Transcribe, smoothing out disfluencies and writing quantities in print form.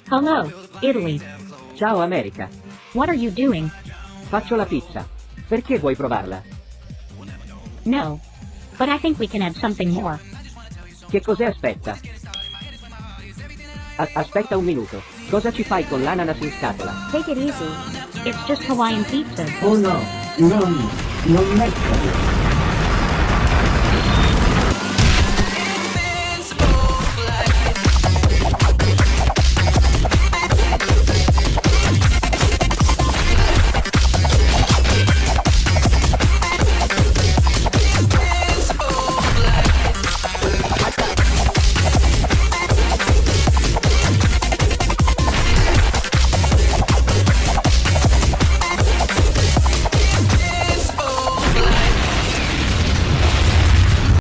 Hello, Italy. Ciao America. What are you doing? Faccio la pizza. Perché vuoi provarla? No. But I think we can add something more. Che cos'è aspetta? Aspetta un minuto. Cosa ci fai con l'ananas in scatola? Take it easy. It's just Hawaiian pizza. Oh no, non metterlo.